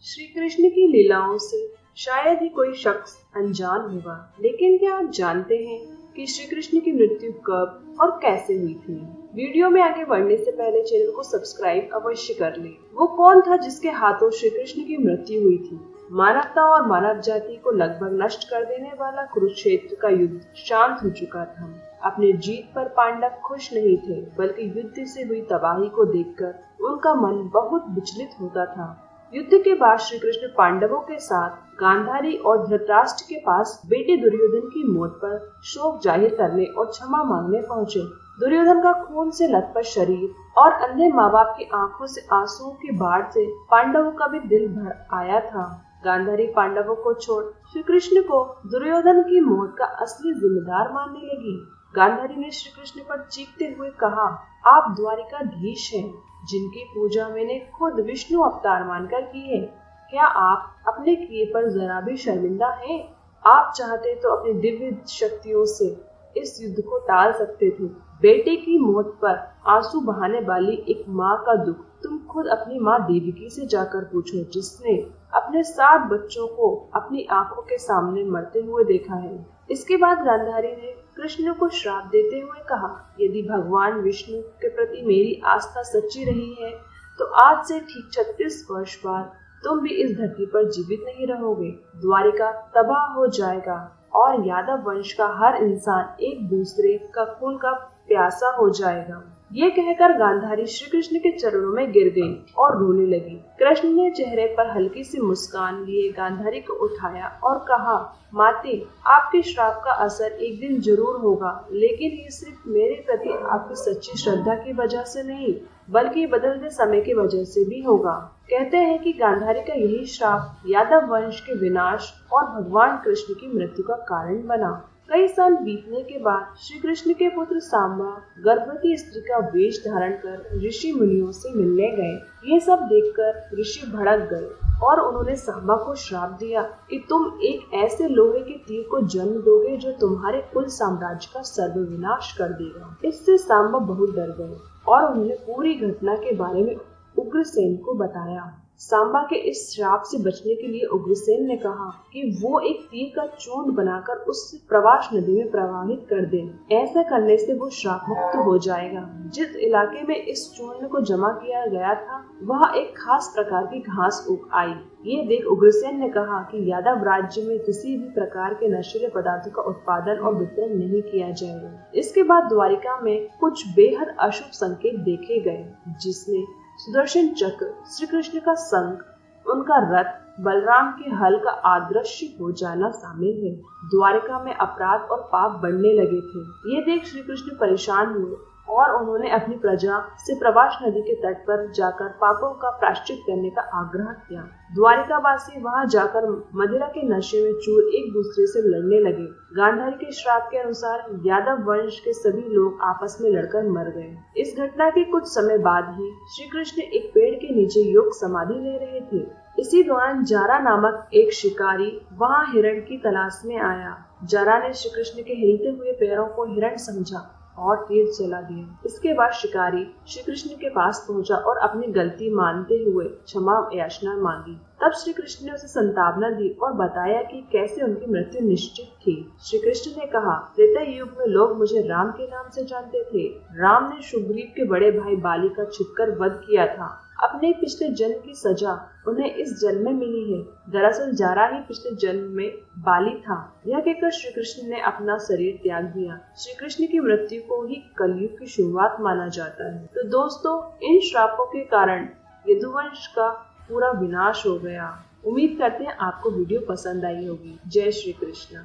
श्री कृष्ण की लीलाओं से शायद ही कोई शख्स अनजान होगा, लेकिन क्या आप जानते हैं कि श्री कृष्ण की मृत्यु कब और कैसे हुई थी? वीडियो में आगे बढ़ने से पहले चैनल को सब्सक्राइब अवश्य कर लें। वो कौन था जिसके हाथों श्री कृष्ण की मृत्यु हुई थी? मानवता और मानव जाति को लगभग नष्ट कर देने वाला कुरुक्षेत्र का युद्ध शांत हो चुका था। अपनी जीत पर पांडव खुश नहीं थे, बल्कि युद्ध से हुई तबाही को देखकर उनका मन बहुत विचलित होता था। युद्ध के बाद श्री कृष्ण पांडवों के साथ गांधारी और धृतराष्ट्र के पास बेटे दुर्योधन की मौत पर शोक जाहिर करने और क्षमा मांगने पहुँचे। दुर्योधन का खून से लथपथ शरीर और अंधे माँ बाप की आंखों से आंसुओं की बाढ़ से पांडवों का भी दिल भर आया था। गांधारी पांडवों को छोड़ श्री कृष्ण को दुर्योधन की मौत का असली जिम्मेदार मानने लगी। गांधारी ने श्री कृष्ण पर चीखते हुए कहा, आप द्वारिकाधीश हैं, जिनकी पूजा मैंने खुद विष्णु अवतार मानकर की है। क्या आप अपने किए पर जरा भी शर्मिंदा हैं? आप चाहते तो अपनी दिव्य शक्तियों से इस युद्ध को टाल सकते थे। बेटे की मौत पर आंसू बहाने वाली एक माँ का दुख तुम खुद अपनी माँ देवकी से जाकर पूछो, जिसने अपने 7 बच्चों को अपनी आंखों के सामने मरते हुए देखा है। इसके बाद गांधारी ने कृष्ण को श्राप देते हुए कहा, यदि भगवान विष्णु के प्रति मेरी आस्था सच्ची रही है तो आज से ठीक 36 वर्ष बाद तुम भी इस धरती पर जीवित नहीं रहोगे। द्वारिका तबाह हो जाएगा और यादव वंश का हर इंसान एक दूसरे का खून का प्यासा हो जाएगा। ये कहकर गांधारी श्री कृष्ण के चरणों में गिर गई और रोने लगी। कृष्ण ने चेहरे पर हल्की सी मुस्कान लिए गांधारी को उठाया और कहा, माते, आपके श्राप का असर एक दिन जरूर होगा, लेकिन ये सिर्फ मेरे प्रति आपकी सच्ची श्रद्धा की वजह से नहीं, बल्कि बदलते समय की वजह से भी होगा। कहते हैं कि गांधारी का यही श्राप यादव वंश के विनाश और भगवान कृष्ण की मृत्यु का कारण बना। कई साल बीतने के बाद श्री कृष्ण के पुत्र सांबा गर्भवती स्त्री का वेश धारण कर ऋषि मुनियों से मिलने गए। ये सब देखकर ऋषि भड़क गए और उन्होंने सांबा को श्राप दिया कि तुम एक ऐसे लोहे के तीर को जन्म दोगे जो तुम्हारे कुल साम्राज्य का सर्वविनाश कर देगा। इससे सांबा बहुत डर गए और उन्होंने पूरी घटना के बारे में उग्रसेन को बताया। सांबा के इस श्राप से बचने के लिए उग्रसेन ने कहा कि वो एक तीर का चूर्ण बनाकर उससे प्रवास नदी में प्रवाहित कर दे। ऐसा करने से वो श्राप मुक्त हो जाएगा। जिस इलाके में इस चूर्ण को जमा किया गया था वहाँ एक खास प्रकार की घास उग आई। ये देख उग्रसेन ने कहा कि यादव राज्य में किसी भी प्रकार के नशीले पदार्थों का उत्पादन और वितरण नहीं किया जाएगा। इसके बाद द्वारिका में कुछ बेहद अशुभ संकेत देखे गए, जिसमें सुदर्शन चक्र, श्री कृष्ण का शंख, उनका रथ, बलराम के हल का अदृश्य हो जाना शामिल है। द्वारिका में अपराध और पाप बढ़ने लगे थे। ये देख श्री कृष्ण परेशान हुए और उन्होंने अपनी प्रजा से प्रवास नदी के तट पर जाकर पापों का प्रायश्चित करने का आग्रह किया। द्वारिकावासी वहां जाकर मदिरा के नशे में चूर एक दूसरे से लड़ने लगे। गांधारी के श्राप के अनुसार यादव वंश के सभी लोग आपस में लड़कर मर गए। इस घटना के कुछ समय बाद ही श्री कृष्ण एक पेड़ के नीचे योग समाधि ले रहे थे। इसी दौरान जारा नामक एक शिकारी वहां हिरण की तलाश में आया। जारा ने श्री कृष्ण के हिलते हुए पैरों को हिरण समझा और तीर चला दिया। इसके बाद शिकारी श्री कृष्ण के पास पहुंचा और अपनी गलती मानते हुए क्षमा याचना मांगी। तब श्री कृष्ण ने उसे संतावना दी और बताया कि कैसे उनकी मृत्यु निश्चित थी। श्री कृष्ण ने कहा, त्रेता युग में लोग मुझे राम के नाम से जानते थे। राम ने सुग्रीव के बड़े भाई बाली का छिपकर वध किया था। अपने पिछले जन्म की सजा उन्हें इस जन्म में मिली है। दरअसल जारा ही पिछले जन्म में बाली था। यह कहकर श्री कृष्ण ने अपना शरीर त्याग दिया। श्री कृष्ण की मृत्यु को ही कलयुग की शुरुआत माना जाता है। तो दोस्तों, इन श्रापों के कारण यदुवंश का पूरा विनाश हो गया। उम्मीद करते हैं आपको वीडियो पसंद आई होगी। जय श्री कृष्ण।